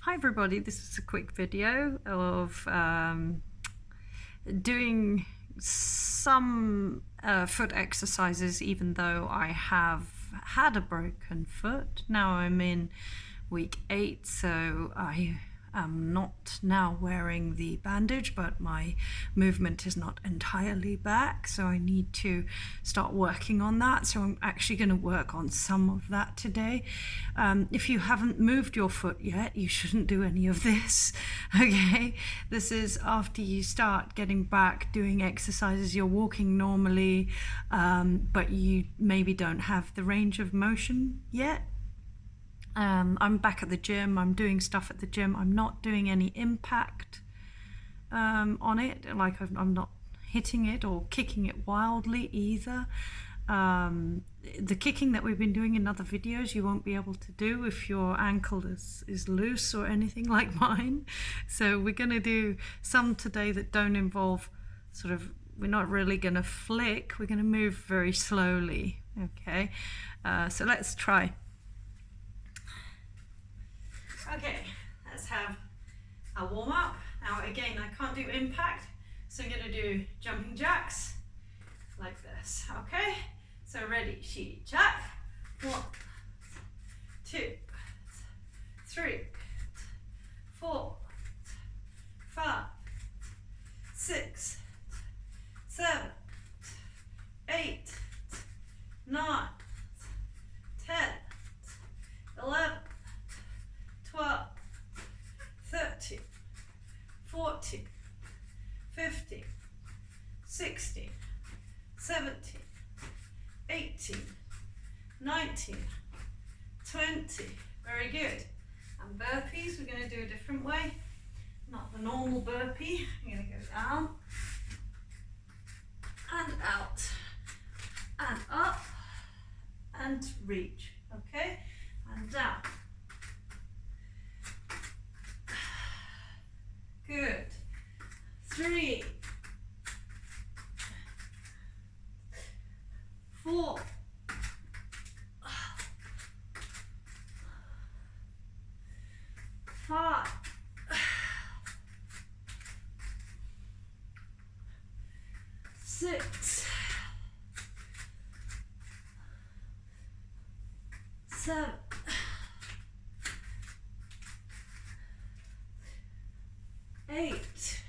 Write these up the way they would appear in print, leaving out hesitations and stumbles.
Hi everybody, this is a quick video of doing some foot exercises even though I have had a broken foot. Now I'm in week 8, so I am not now wearing the bandage, but my movement is not entirely back, so I need to start working on that. So I'm actually going to work on some of that today. If you haven't moved your foot yet, you shouldn't do any of this. Okay, this is after you start getting back doing exercises. You're walking normally, but you maybe don't have the range of motion yet. I'm back at the gym, I'm doing stuff at the gym, I'm not doing any impact on it, like I'm not hitting it or kicking it wildly either. The kicking that we've been doing in other videos you won't be able to do if your ankle is loose or anything like mine. So we're going to do some today that don't involve we're not really going to flick, we're going to move very slowly. Okay, so let's try. Okay, let's have a warm up. Now again, I can't do impact, so I'm going to do jumping jacks like this. Okay, so ready, she jack. 1, 2, 3, 4, 5, 6, 7, 8, 9, 10, 11, 12, 13, 14, 15, 16, 17, 18, 19, 20. Very good. And burpees, we're going to do a different way. Not the normal burpee. I'm going to go down and out and up and reach. Okay? And down. Good. 3, 4, 5, 6, 7, 8,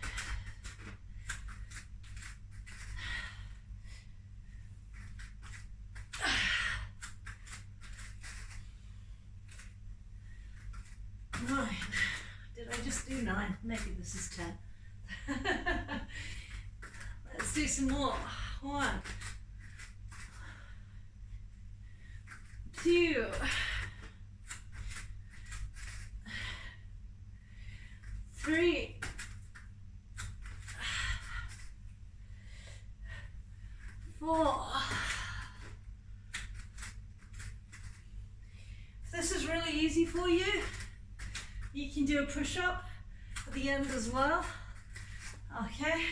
9. Did I just do 9? Maybe this is 10. Let's do some more. 1, 2, 3, 4. If this is really easy for you, you can do a push-up at the end as well. Okay.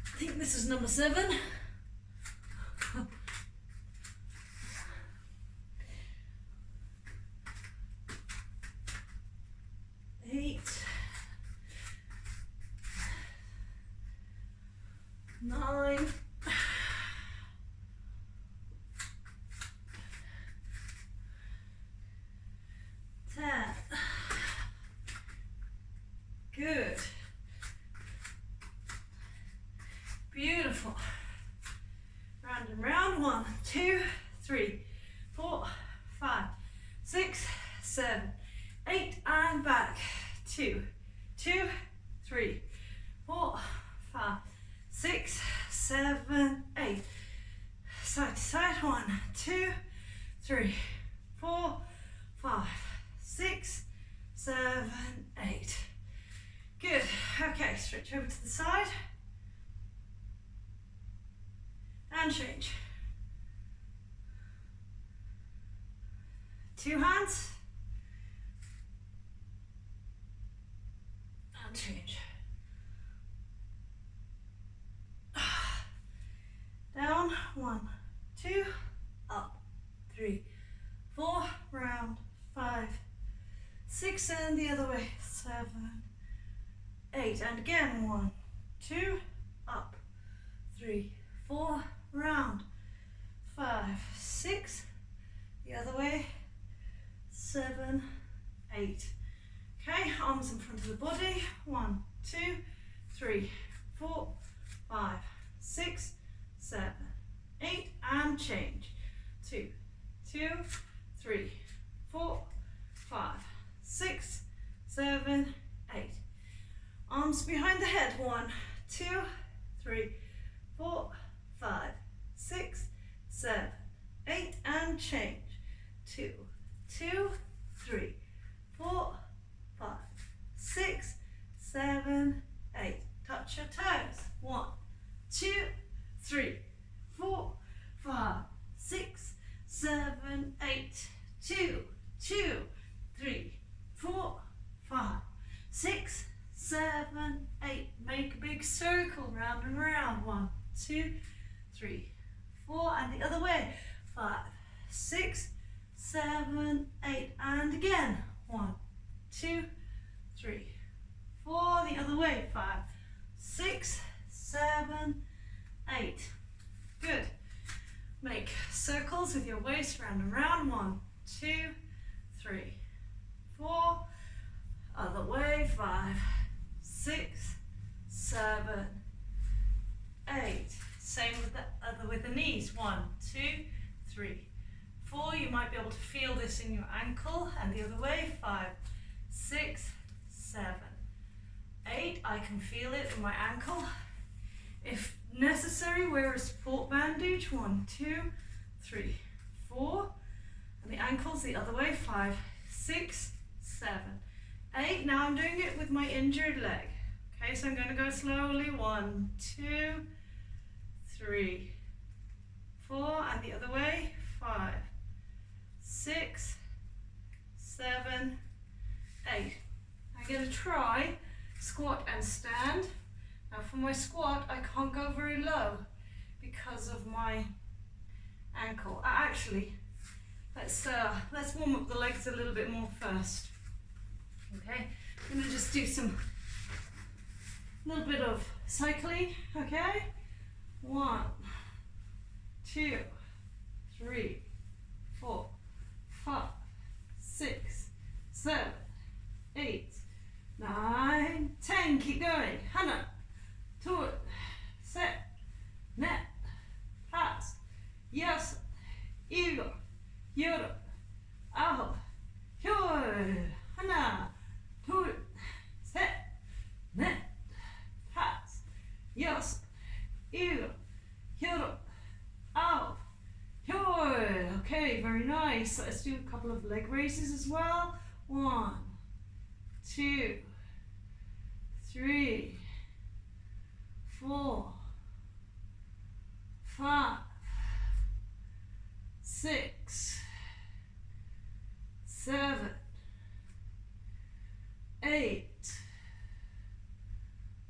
I think this is number 7. 8, 9, 10. Good. Beautiful. Round and round. 1, 2, 3, 4, 5, 6, 7, 8, and back. 2, 2, 3, 4, 5, 6, 7, 8. Side to side. 1, 2, 3, 4, 5, 6, 7, 8. Good. Okay, stretch over to the side. And change. 2 hands. and change. Down, 1, 2, up, 3, 4, round, 5, 6, and the other way, 7, 8, and again, 1, 2, up, 3, 4, round, 5, 6, the other way, 7, 8. Okay, arms in front of the body, 1, 2, 3, 4, 5, 6, 7, 8, and change. 2, 2, 3, 4, 5, 6, 7, 8. Arms behind the head, 1, 2, 3, 4, 5, 6, 7, 8, and change. 2, 2, 3, 4, 5, 6, 7, 8. Touch your toes. 1, 2, 3, 4, 5, 6, 7, 8. 2, 2, 3, 4, 5, 6, 7, 8. Make a big circle round and round. 1, 2, 3, 4, and the other way. 5, 6, 7, 8, and again. 1, 2, 3, 4, the other way. 5, 6, 7, 8. Good. Make circles with your waist round and round. 1, 2, 3, 4. Other way. 5, 6, 7, 8. Same with the other with the knees. 1, 2, 3, 4. You might be able to feel this in your ankle, and the other way. 5, 6, 7, 8. I can feel it in my ankle. If necessary, wear a support bandage. 1, 2, 3, 4. And the ankles the other way. 5, 6, 7, 8. Now I'm doing it with my injured leg. Okay, so I'm going to go slowly. 1, 2, 3, 4, and the other way. 5, 6, 7, 8. I'm going to try squat and stand. Now for my squat, I can't go very low because of my ankle. Actually, let's warm up the legs a little bit more first. Okay, I'm going to just do some little bit of cycling. Okay, 1, 2, 3, 4, 5, 6, 7, 8, 9, 10. Keep going. Hannah. Tur, set, net, pass, yes, Igor, Yoro, Aho, Hyor, Hana, Tur, set, net, pass, yes, Igor, Yoro, Aho, Hyor. Okay, very nice. Let's do a couple of leg raises as well. 1, 2, 3, 4, 5, 6, 7, 8,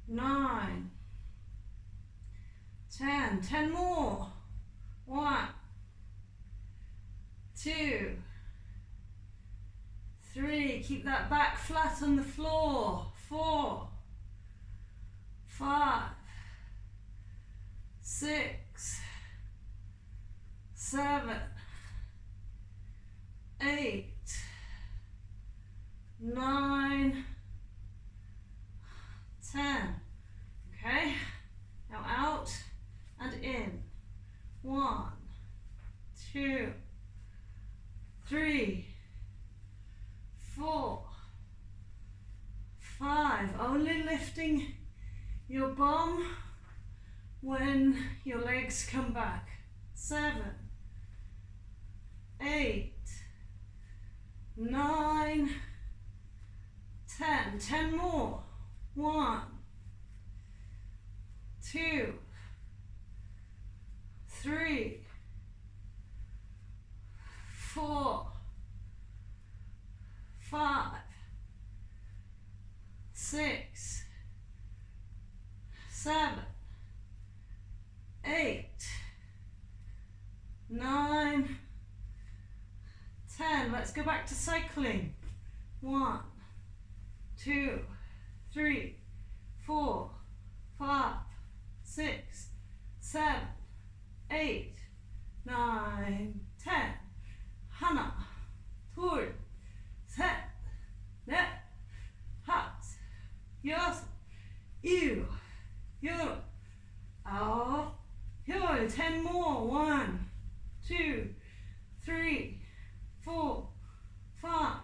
9, 10. 10 more. 1, 2, 3. Keep that back flat on the floor. 4, 5, 6, 7, 8, 9, 10. Okay, now out and in. 1, 2, 3, 4, 5. Only lifting your bum when your legs come back. 7, 8, 9, 10. 10 more. 1, 2, 3, 4, 5, 6, 7, 8, 9, 10. Let's go back to cycling. 1, 2, 3, 4, 5, 6, 7, 8, 9, 10. 하나, 둘, 셋, 넷, 다섯, 여섯, 일곱, 여덟, 아홉, 열. 10 more. 1, 2, 3, 4, 5,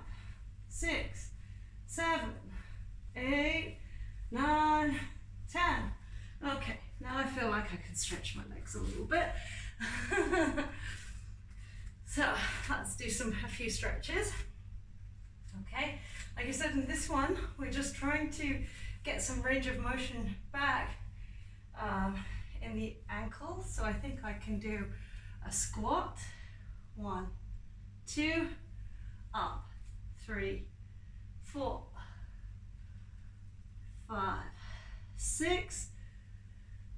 6, 7, 8, 9, 10. Okay, now I feel like I can stretch my legs a little bit. So let's do a few stretches. Okay, like I said in this one, we're just trying to get some range of motion back in the ankle. So I think I can do a squat. 1, 2, up, 3, 4, 5, 6,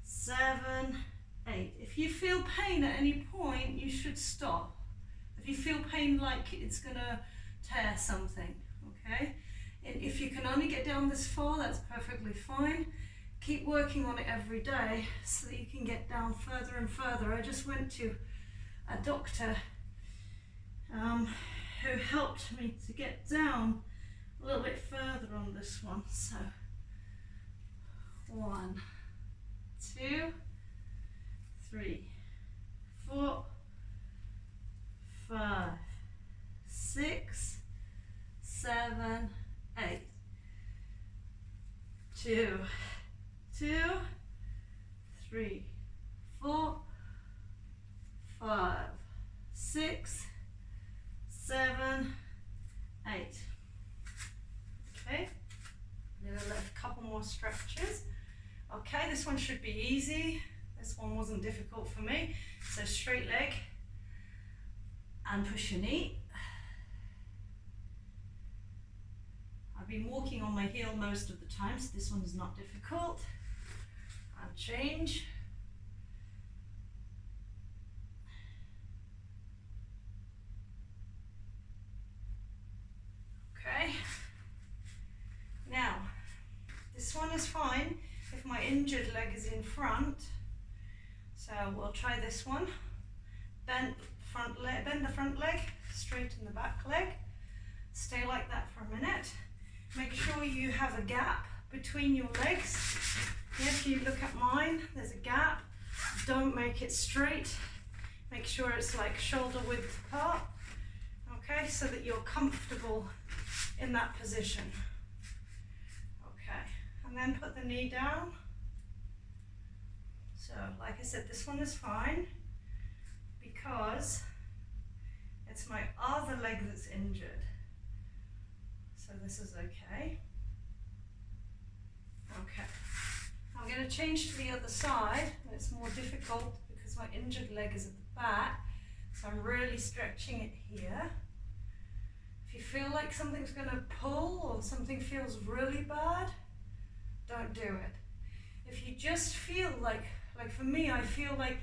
7, 8. If you feel pain at any point, you should stop. If you feel pain like it's gonna tear something, okay? And if you can only get down this far, that's perfectly fine. Keep working on it every day so that you can get down further and further. I just went to a doctor who helped me to get down a little bit further on this one. So 1, 2, 3, 4, 5, 6, 7, 8. 2, 2, 3, 4, 5, 6, 7, 8. Okay, do a couple more stretches. Okay, this one should be easy. This one wasn't difficult for me. So straight leg and push your knee. I've been walking on my heel most of the time, so this one is not difficult. And change. Okay. Now, this one is fine if my injured leg is in front. So we'll try this one. Bend the front leg, straighten the back leg. Stay like that for a minute. Make sure you have a gap between your legs. If you look at mine, there's a gap. Don't make it straight. Make sure it's like shoulder width apart. Okay, so that you're comfortable in that position. Okay, and then put the knee down. So, like I said, this one is fine because it's my other leg that's injured. So this is okay. Okay. I'm going to change to the other side. It's more difficult because my injured leg is at the back. So I'm really stretching it here. If you feel like something's going to pull or something feels really bad, don't do it. If you just feel like for me, I feel like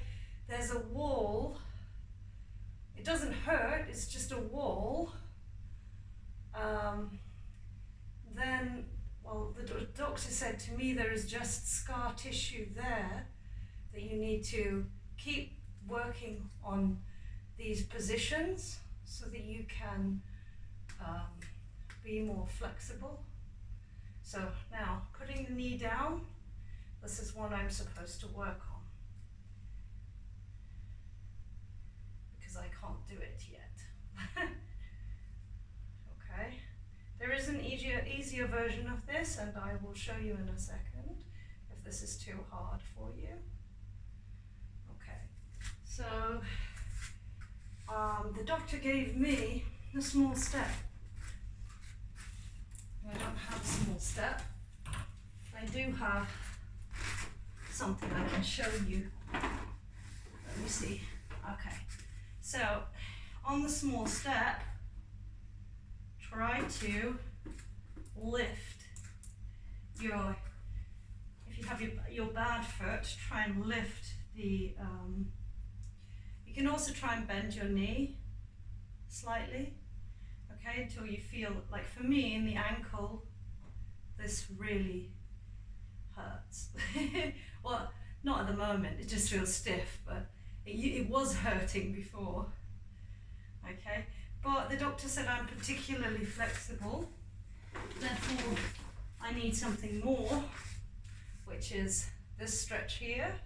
there's a wall. It doesn't hurt, it's just a wall. Then, well, the doctor said to me there is just scar tissue there that you need to keep working on these positions so that you can be more flexible. So now, putting the knee down, this is what I'm supposed to work on because I can't do it yet. Okay, there is an easier version of this, and I will show you in a second if this is too hard for you. Okay, so the doctor gave me a small step. I don't have a small step. I do have something I can show you. Let me see. Okay, so on the small step, try to lift your, if you have your bad foot, try and lift the, you can also try and bend your knee slightly, okay, until you feel, like for me in the ankle, this really hurts. Well, not at the moment, it just feels stiff, but it was hurting before, okay? But the doctor said I'm particularly flexible, therefore I need something more, which is this stretch here.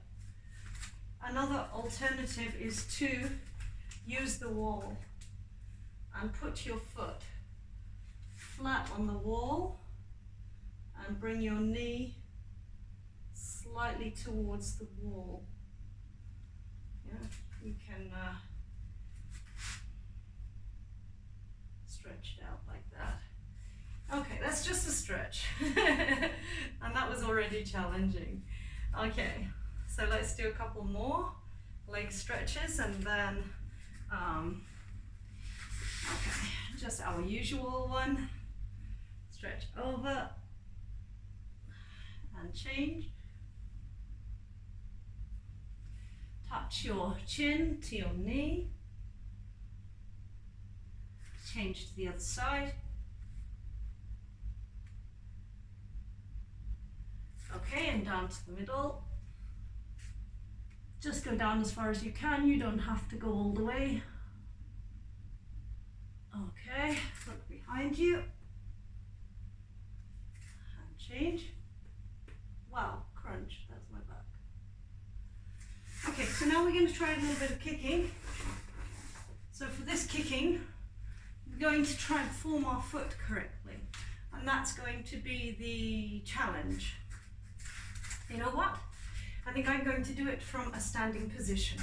Another alternative is to use the wall and put your foot flat on the wall and bring your knee slightly towards the wall. Yeah, you can stretch it out like that. Okay, that's just a stretch. And that was already challenging. Okay, so let's do a couple more leg stretches and then, okay, just our usual one. Stretch over and change. Touch your chin to your knee. Change to the other side. Okay, and down to the middle. Just go down as far as you can. You don't have to go all the way. Okay, look behind you. And change. Wow, crunch, that's my back. Okay, so now we're going to try a little bit of kicking. So for this kicking, we're going to try and form our foot correctly. And that's going to be the challenge. You know what? I think I'm going to do it from a standing position.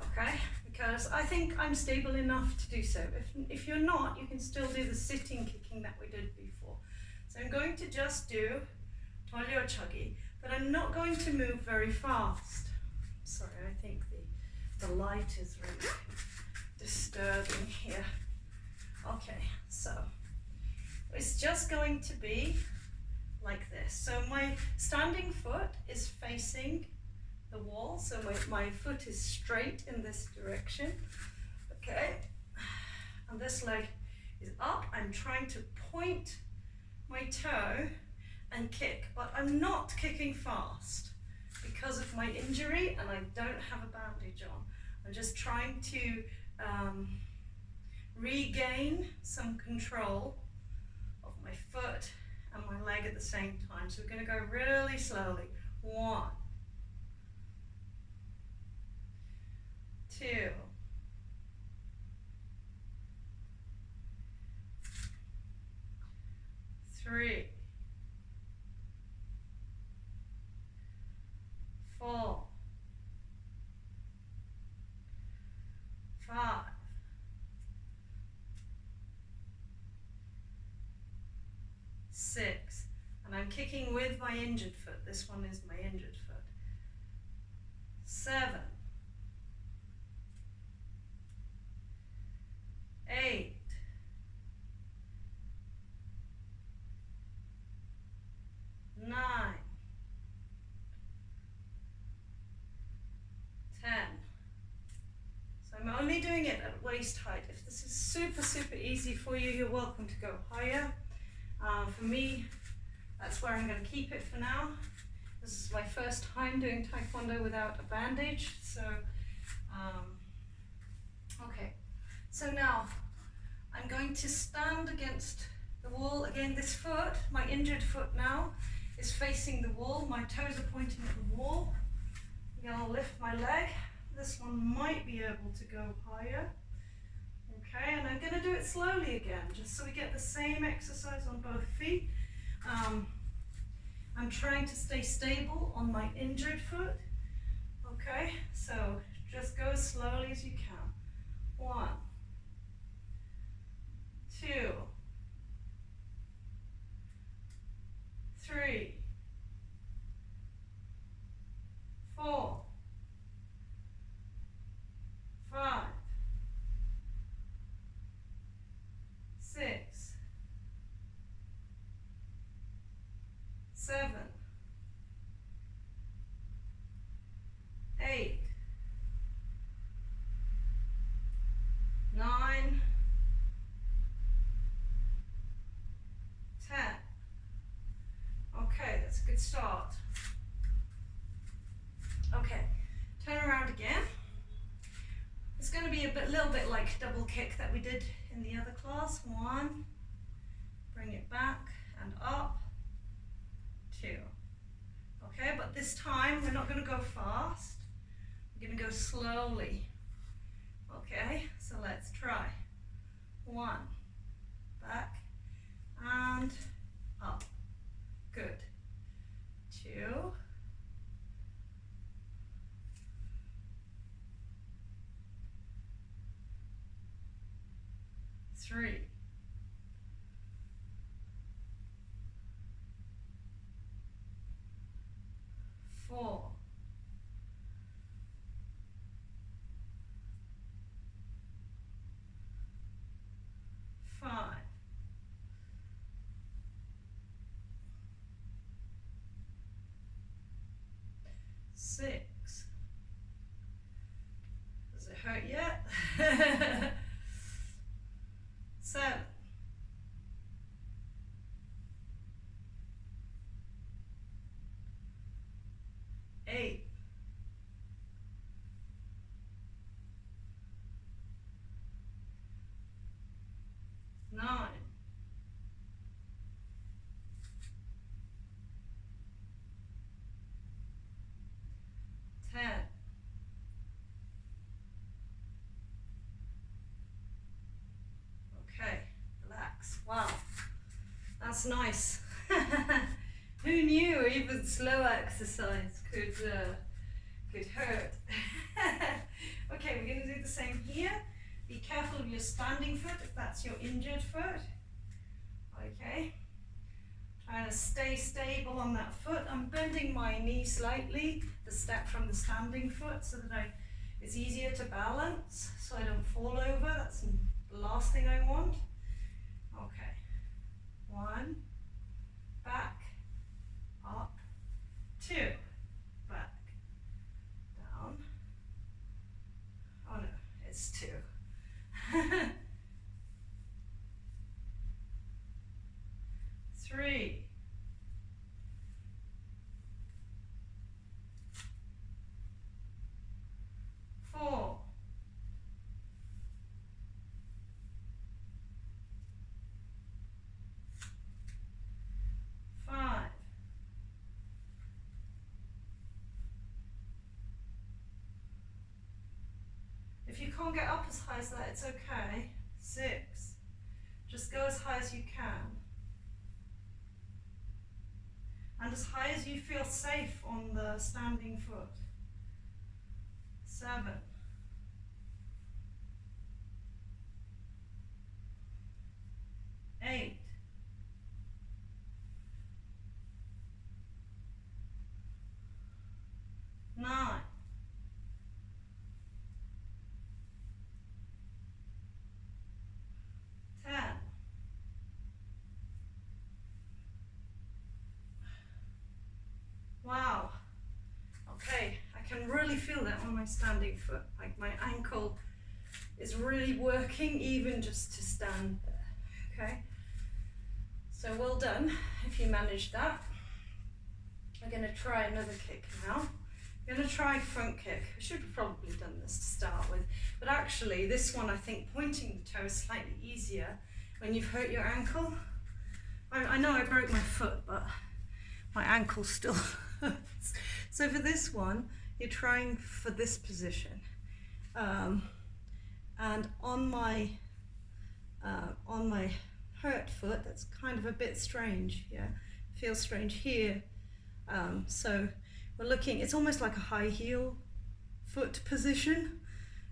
Okay? Because I think I'm stable enough to do so. If you're not, you can still do the sitting kicking that we did before. So I'm going to just do Untitled Chapter, but I'm not going to move very fast. Sorry, I think the light is really disturbing here. Okay, so it's just going to be like this. So my standing foot is facing the wall, so my foot is straight in this direction. Okay, and this leg is up. I'm trying to point my toe and kick, but I'm not kicking fast because of my injury and I don't have a bandage on. I'm just trying to regain some control of my foot and my leg at the same time. So we're going to go really slowly. 1, 2, 3, 4, 5, 6, and I'm kicking with my injured foot. This one is my injured foot. 7, 8, 9, 10. So I'm only doing it at waist height. If this is super easy for you, you're welcome to go higher. For me, that's where I'm going to keep it for now. This is my first time doing Taekwondo without a bandage, so okay. So now I'm going to stand against the wall. Again, this foot, my injured foot now, is facing the wall. My toes are pointing at the wall. I'm going to lift my leg. This one might be able to go higher. Okay, and I'm going to do it slowly again, just so we get the same exercise on both feet. I'm trying to stay stable on my injured foot. Okay, so just go as slowly as you can. 1, 2, 3, 4, 5, 6, 7, good start. Okay, turn around again. It's going to be a little bit like double kick that we did in the other class. 1, bring it back and up, 2. Okay, but this time we're not going to go fast. We're going to go slowly. Okay, so let's try. 1, back and up. Good. 2. 3. 4. 5. 6. Does it hurt yet? 7. 8. 9. 10. Okay, relax. Wow, that's nice. Who knew even slow exercise could hurt? Okay, we're going to do the same here. Be careful of your standing foot if that's your injured foot. Okay, trying to stay stable on that foot. I'm bending my knee slightly, the step from the standing foot, so that it's easier to balance, so I don't fall over. That's the last thing I want. Okay, 1, back, up, 2, back, down. Oh no, it's 2. 3. 4. 5. 'If you can't get up as high as that, it's okay. 6. Just go as high as you can. And as high as you feel safe on the standing foot. 7. 8. 9. 10. Wow. Okay, I can really feel that on my standing foot. Like my ankle is really working even just to stand there. Okay, so well done if you managed that. I'm going to try another kick now. I'm going to try front kick. I should have probably done this to start with, but actually this one, I think pointing the toe is slightly easier when you've hurt your ankle. I know I broke my foot, but my ankle still hurts. So for this one, you're trying for this position. And on my hurt foot, that's kind of a bit strange, yeah? Feels strange here. So we're looking, it's almost like a high heel foot position,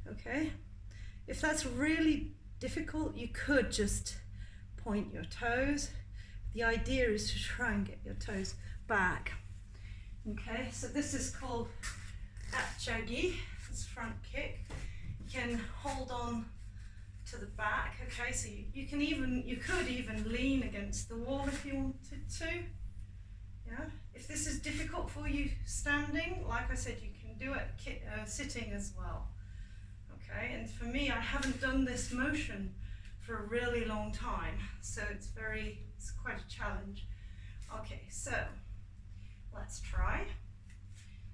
okay? If that's really difficult, you could just point your toes. The idea is to try and get your toes back. Okay, so this is called Tkd, this front kick. You can hold on to the back, okay, so you could even lean against the wall if you wanted to. Yeah, if this is difficult for you standing, like I said, you can do it sitting as well. Okay, and for me, I haven't done this motion for a really long time, so it's quite a challenge. Okay, so Let's try.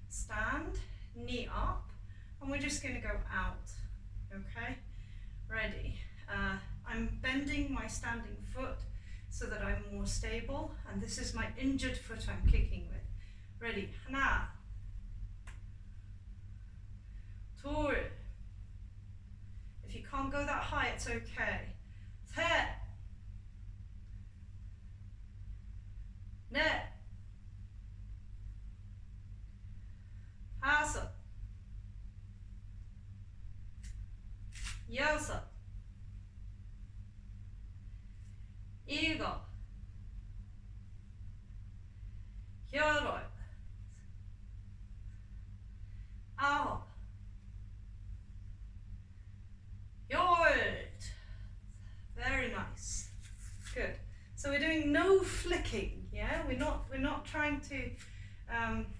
Stand, knee up, and we're just going to go out. Okay, ready. I'm bending my standing foot so that I'm more stable, and this is my injured foot I'm kicking with. Ready, hana, tor. If you can't go that high, it's okay. Te, ne, hasa, yasa, iga, hyaroi, out, yoit. Very nice. Good. So we're doing no flicking, yeah? We're not trying to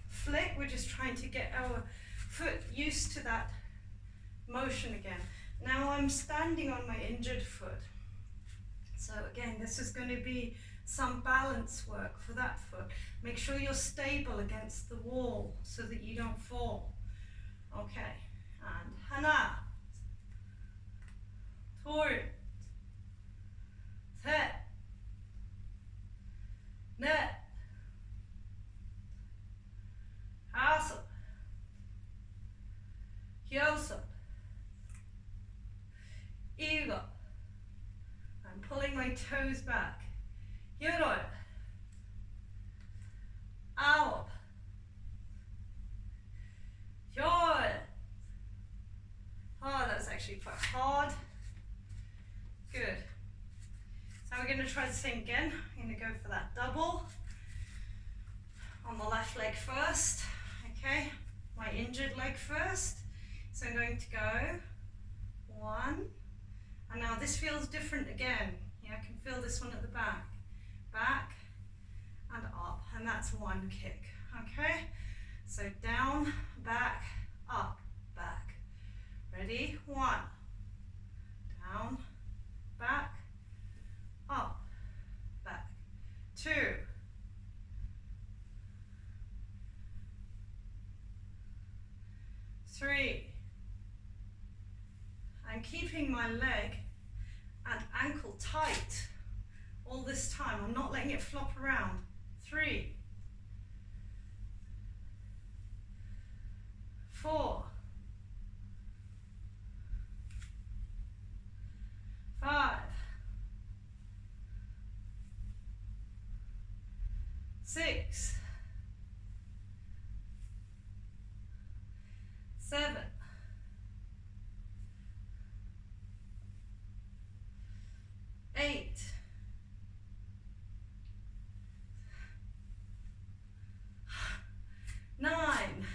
flick, we're just trying to get our foot used to that motion again. Now I'm standing on my injured foot. So again, this is going to be some balance work for that foot. Make sure you're stable against the wall so that you don't fall. Okay, and hana, tor, te, ne, hasa, hyosa, iga. I'm pulling my toes back. Hyaroi, out, hyoi. Oh, that's actually quite hard. Good. So we're going to try the same again. I'm going to go for that double on the left leg first. Okay, my injured leg first. So I'm going to go 1, and now this feels different again. Yeah, I can feel this one at the back. Back and up, and that's 1 kick. Okay, so down, back, up, back. Ready? 1, down, back, up, back. 2, 3. I'm keeping my leg and ankle tight all this time. I'm not letting it flop around. 3, 4, 5, 6, 7, 8, 9,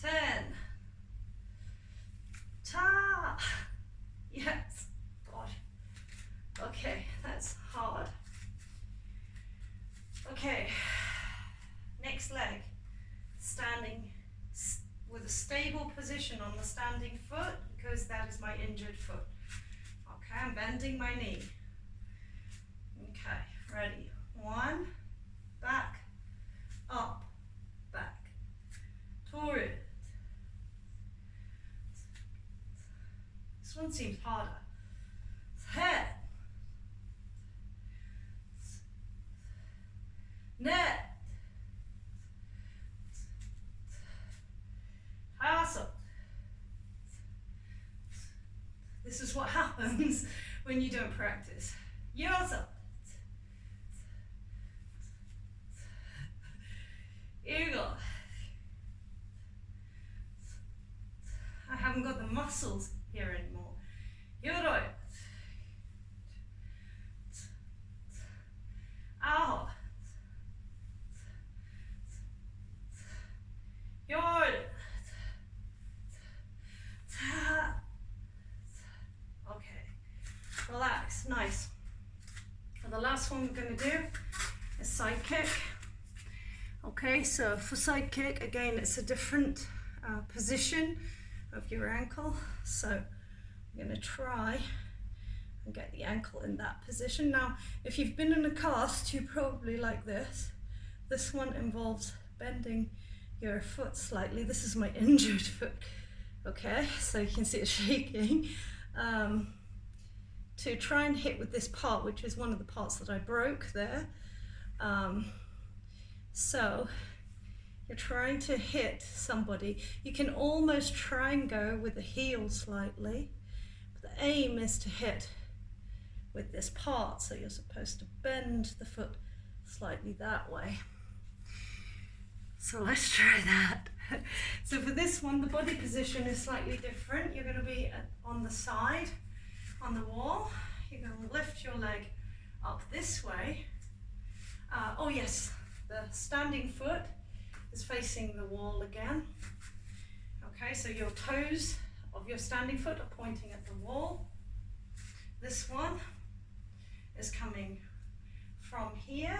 10. Ta! Yes. God. Okay, that's hard. Okay. Next leg. Standing with a stable position on the standing foot because that is my injured foot. Okay, I'm bending my knee. Okay, ready. 1, back, up, back. Torrid. This one seems harder. Head. Net. Hustle. This is what happens when you don't practice. Yosa. Eagle. I haven't got the muscles here anymore. Yoroi. Ow. Yoroi. Okay. Relax. Nice. And the last one we're going to do is side kick. Okay, so for side kick, again, it's a different position of your ankle. So I'm going to try and get the ankle in that position. Now, if you've been in a cast, you probably like this. This one involves bending your foot slightly. This is my injured foot. Okay, so you can see it shaking. To try and hit with this part, which is one of the parts that I broke there. So you're trying to hit somebody. You can almost try and go with the heel slightly, but the aim is to hit with this part. So you're supposed to bend the foot slightly that way. So let's try that. So for this one, the body position is slightly different. You're going to be on the side, on the wall. You're going to lift your leg up this way. Oh yes, the standing foot is facing the wall again. Okay, so your toes of your standing foot are pointing at the wall. This one is coming from here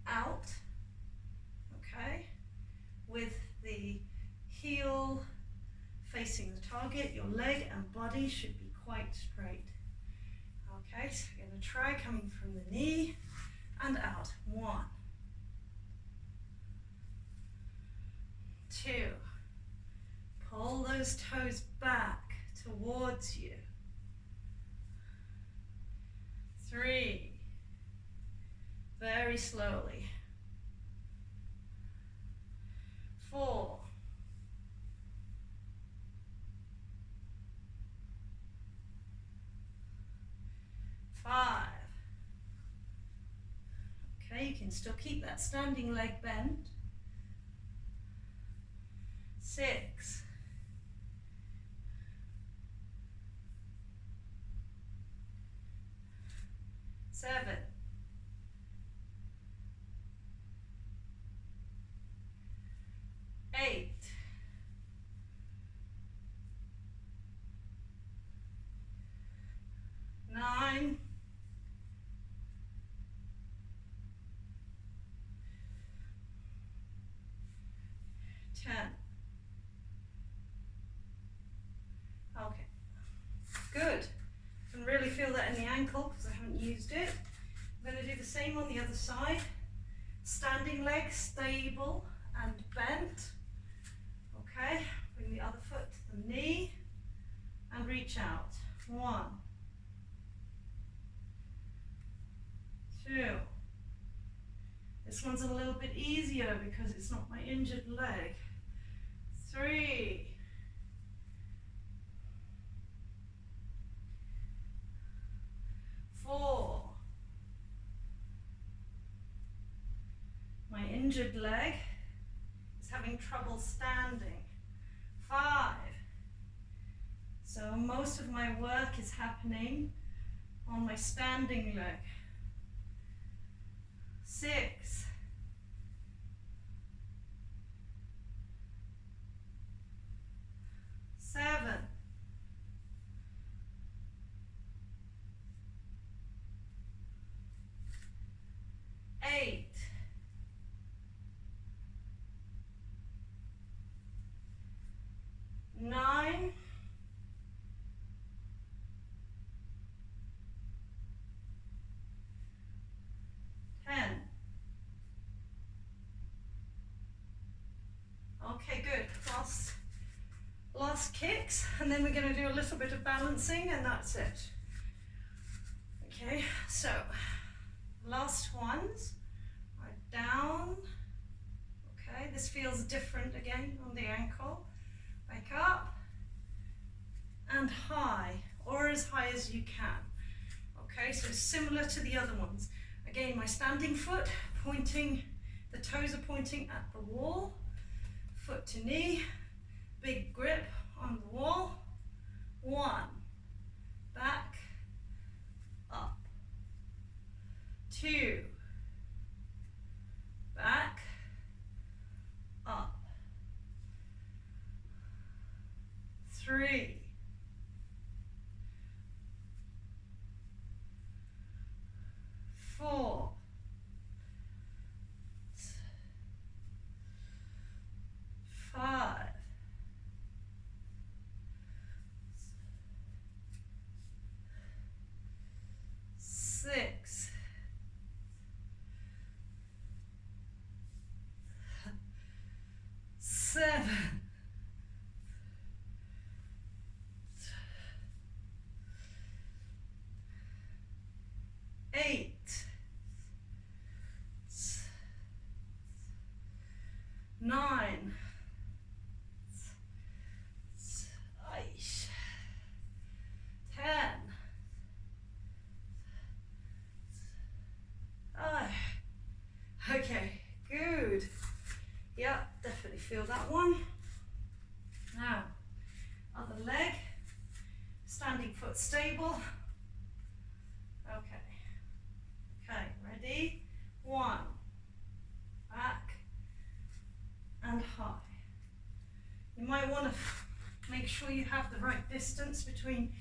out, okay, with the heel facing the target. Your leg and body should be quite straight. Okay, so we're going to try coming from the knee and out. 1, 2, pull those toes back towards you. 3, very slowly. 4, 5. Okay, you can still keep that standing leg bent. 6, 7, 8, 9, 10. Okay, good. You can really feel that in the ankle because I haven't used it. I'm going to do the same on the other side. Standing leg stable and bent. Okay, bring the other foot to the knee and reach out. 1, 2. This one's a little bit easier because it's not my injured leg. 3, 4. My injured leg is having trouble standing. 5. So most of my work is happening on my standing leg. 6, 7, 8, 9, 10. Okay, good. Last kicks, and then we're going to do a little bit of balancing, and that's it. Okay, so last ones are down. Okay, this feels different again on the ankle. Back up and high, or as high as you can. Okay, so similar to the other ones. Again, my standing foot pointing, the toes are pointing at the wall, foot to knee, big grip on the wall. 1, back, up. 2, back, up. 3, 4, 5, 8, 9, 10. Okay, good. Yeah, definitely feel that one. Now, other leg, standing foot stable. Okay, ready? 1, back and high. You might want to make sure you have the right distance between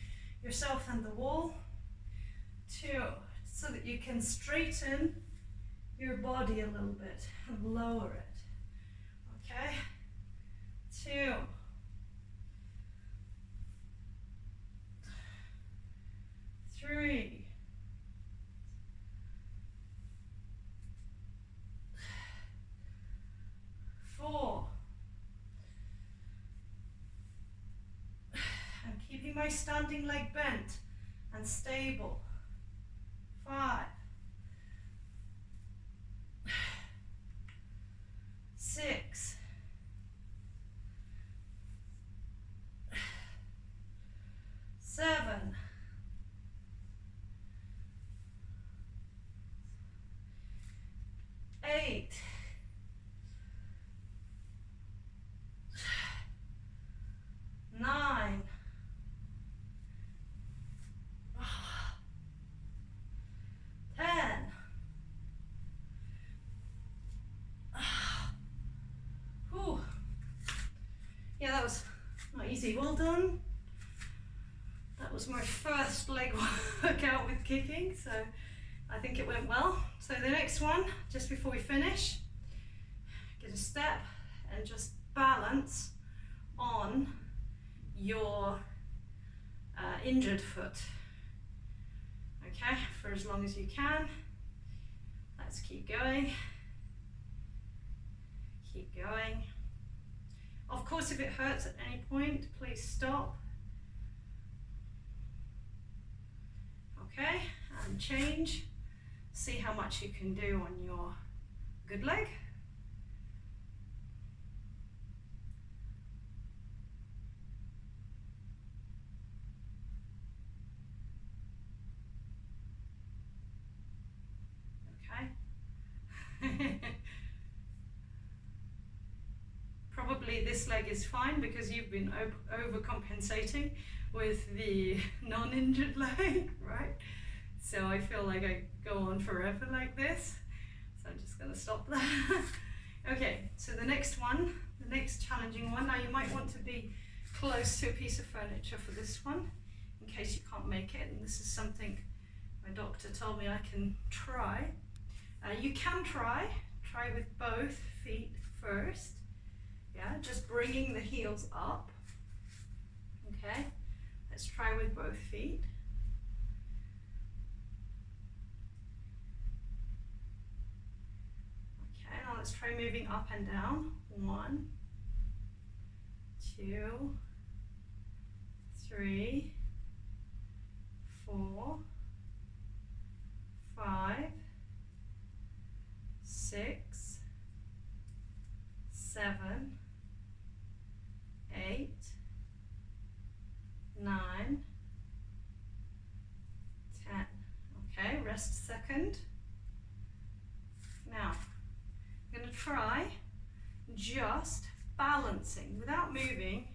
yourself and the wall. 2, so that you can straighten your body a little bit and lower it. Okay? 2, 3, 4, and keeping my standing leg bent and stable. 5, 6, 7, 8, 9, 10. Whew. Yeah, that was not easy. Well done. That was my first leg workout with kicking, so I think it went well. So the next one, just before we finish, get a step and just balance on your injured foot. Okay, for as long as you can. Let's keep going. Keep going. Of course, if it hurts at any point, please stop. Okay, and change. See how much you can do on your good leg. Okay. Probably this leg is fine because you've been overcompensating with the non-injured leg, right? So I feel like I go on forever like this. So I'm just going to stop there. Okay, so the next one, the next challenging one. Now you might want to be close to a piece of furniture for this one, in case you can't make it. And this is something my doctor told me I can try. You can try with both feet first. Yeah, just bringing the heels up. Okay, let's try with both feet. Okay, now let's try moving up and down. 1, 2, 3, 4, 5, 6, 7, 8, 9, 10. Okay, rest a second. Now, I'm going to try just balancing without moving,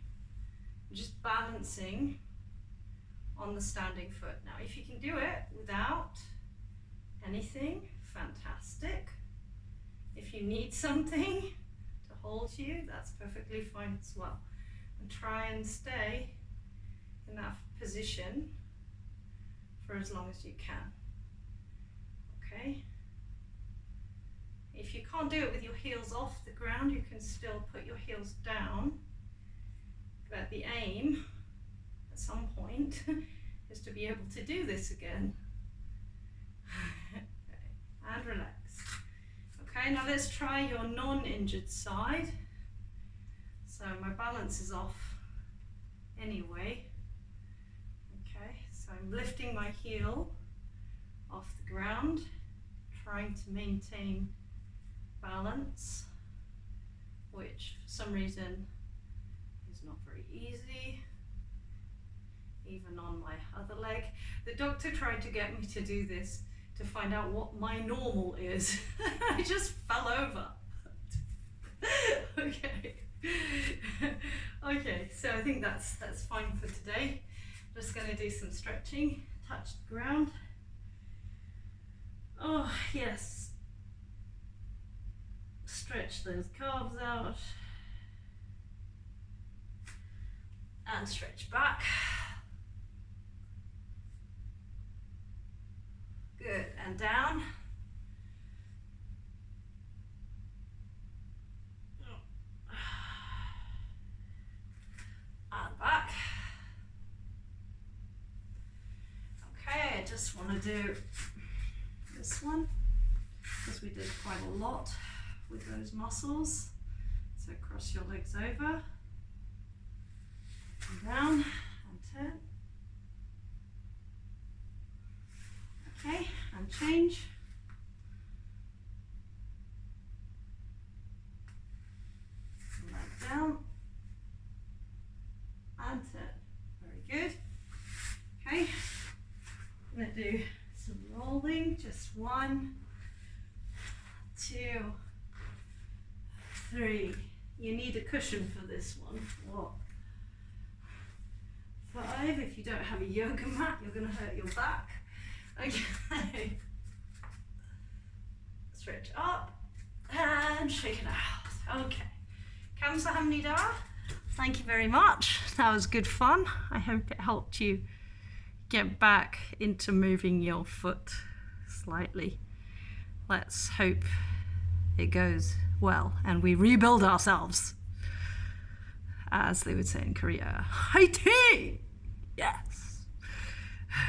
just balancing on the standing foot. Now, if you can do it without anything, fantastic. If you need something to hold you, that's perfectly fine as well. And try and stay in that position for as long as you can. Okay? If you can't do it with your heels off the ground, you can still put your heels down. But the aim, at some point, is to be able to do this again. Okay. And relax. Okay, now let's try your non-injured side. So my balance is off anyway. Okay, so I'm lifting my heel off the ground. ground, trying to maintain balance, which for some reason is not very easy, even on my other leg. The doctor tried to get me to do this to find out what my normal is. I just fell over. Okay. Okay, so I think that's fine for today. Just going to do some stretching, touch the ground. Oh yes, stretch those calves out and stretch back. Good, and down. And back. Okay, I just want to do this one because we did quite a lot with those muscles. So cross your legs over, and down, and turn. Okay, and change. Leg down, and turn. Very good. Okay, I'm going to do some rolling, just 1, 2, 3. You need a cushion for this one. What? 5. If you don't have a yoga mat, you're going to hurt your back. Okay. Stretch up and shake it out. Okay. Kamsahamnida. Thank you very much. That was good fun. I hope it helped you get back into moving your foot slightly. Let's hope it goes well and we rebuild ourselves, as they would say in Korea. Haiti! Yes.